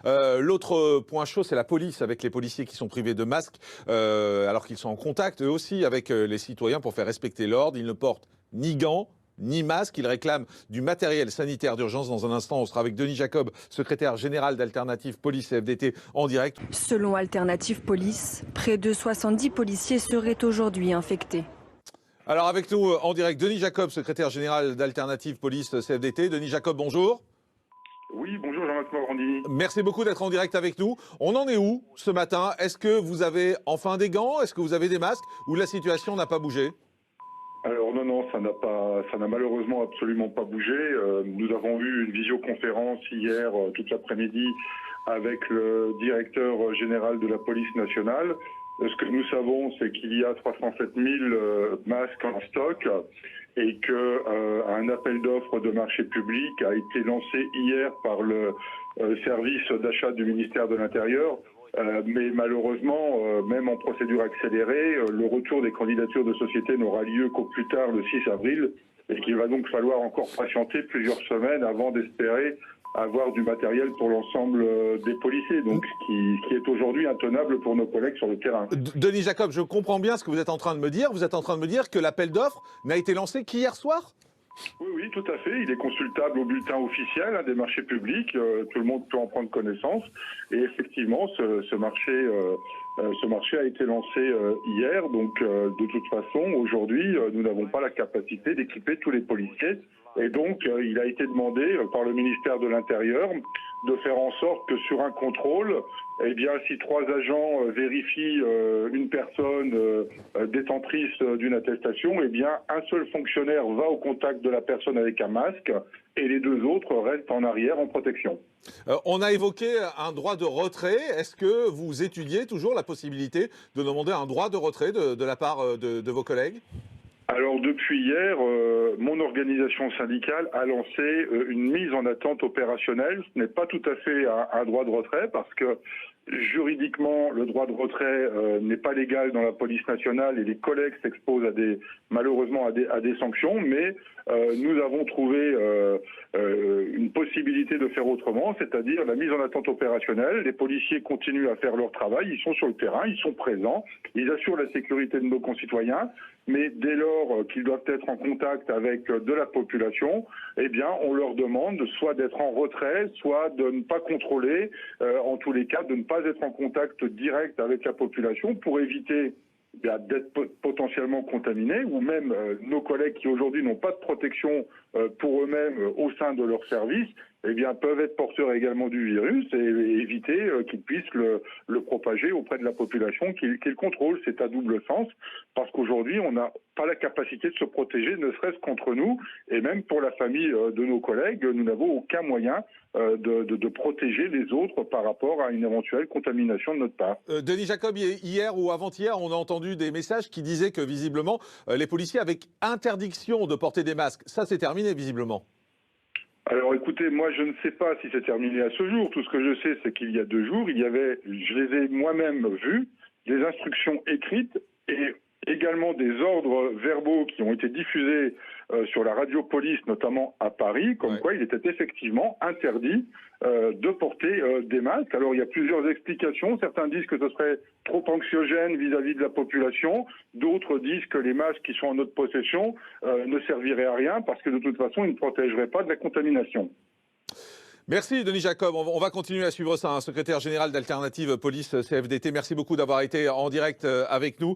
L'autre point chaud, c'est la police, avec les policiers qui sont privés de masques, alors qu'ils sont en contact, eux aussi, avec les citoyens pour faire respecter l'ordre. Ils ne portent ni gants, ni masques. Ils réclament du matériel sanitaire d'urgence. Dans un instant, on sera avec Denis Jacob, secrétaire général d'Alternative Police CFDT, en direct. Selon Alternative Police, près de 70 policiers seraient aujourd'hui infectés. Alors avec nous, en direct, Denis Jacob, secrétaire général d'Alternative Police CFDT. Denis Jacob, bonjour. Oui, bonjour Jean-Marc Morandi. Merci beaucoup d'être en direct avec nous. On en est où ce matin? Est-ce que vous avez enfin des gants? Est-ce que vous avez des masques? Ou la situation n'a pas bougé? Alors non, ça n'a malheureusement absolument pas bougé. Nous avons eu une visioconférence hier toute l'après-midi avec le directeur général de la police nationale. Ce que nous savons, c'est qu'il y a 307 000 masques en stock et qu'un appel d'offres de marché public a été lancé hier par le service d'achat du ministère de l'Intérieur. Mais malheureusement, même en procédure accélérée, le retour des candidatures de société n'aura lieu qu'au plus tard le 6 avril et qu'il va donc falloir encore patienter plusieurs semaines avant d'espérer avoir du matériel pour l'ensemble des policiers, donc ce qui est aujourd'hui intenable pour nos collègues sur le terrain. Denis Jacob, je comprends bien ce que vous êtes en train de me dire. Vous êtes en train de me dire que l'appel d'offres n'a été lancé qu'hier soir? Oui, tout à fait. Il est consultable au bulletin officiel des marchés publics. Tout le monde peut en prendre connaissance. Et effectivement, ce marché a été lancé hier. Donc, de toute façon, aujourd'hui, nous n'avons pas la capacité d'équiper tous les policiers. Et donc, il a été demandé par le ministère de l'Intérieur de faire en sorte que sur un contrôle, eh bien, si 3 agents vérifient une personne détentrice d'une attestation, eh bien, un seul fonctionnaire va au contact de la personne avec un masque et les 2 autres restent en arrière en protection. On a évoqué un droit de retrait. Est-ce que vous étudiez toujours la possibilité de demander un droit de retrait de la part de vos collègues? Alors depuis hier, mon organisation syndicale a lancé une mise en attente opérationnelle. Ce n'est pas tout à fait un droit de retrait parce que juridiquement, le droit de retrait n'est pas légal dans la police nationale et les collègues s'exposent malheureusement à des sanctions, mais nous avons trouvé une possibilité de faire autrement, c'est-à-dire la mise en attente opérationnelle. Les policiers continuent à faire leur travail, ils sont sur le terrain, ils sont présents, ils assurent la sécurité de nos concitoyens, mais dès lors qu'ils doivent être en contact avec de la population, eh bien, on leur demande soit d'être en retrait, soit de ne pas contrôler, en tous les cas, de ne pas être en contact direct avec la population pour éviter d'être potentiellement contaminés, ou même nos collègues qui aujourd'hui n'ont pas de protection pour eux-mêmes au sein de leur service, eh bien, peuvent être porteurs également du virus et éviter qu'ils puissent le propager auprès de la population qu'ils contrôlent. C'est à double sens, parce qu'aujourd'hui, on n'a pas la capacité de se protéger, ne serait-ce qu'entre nous, et même pour la famille de nos collègues, nous n'avons aucun moyen de protéger les autres par rapport à une éventuelle contamination de notre part. Denis Jacob, hier ou avant-hier, on a entendu des messages qui disaient que visiblement, les policiers avaient interdiction de porter des masques. Ça, c'est terminé visiblement. Alors écoutez, moi je ne sais pas si c'est terminé à ce jour. Tout ce que je sais, c'est qu'il y a 2 jours, je les ai moi-même vus, des instructions écrites et également des ordres verbaux qui ont été diffusés sur la radio police, notamment à Paris, comme quoi il était effectivement interdit de porter des masques. Alors il y a plusieurs explications. Certains disent que ce serait trop anxiogène vis-à-vis de la population. D'autres disent que les masques qui sont en notre possession ne serviraient à rien parce que de toute façon, ils ne protégeraient pas de la contamination. Merci Denis Jacob. On va continuer à suivre ça. Secrétaire général d'Alternative Police CFDT, merci beaucoup d'avoir été en direct avec nous.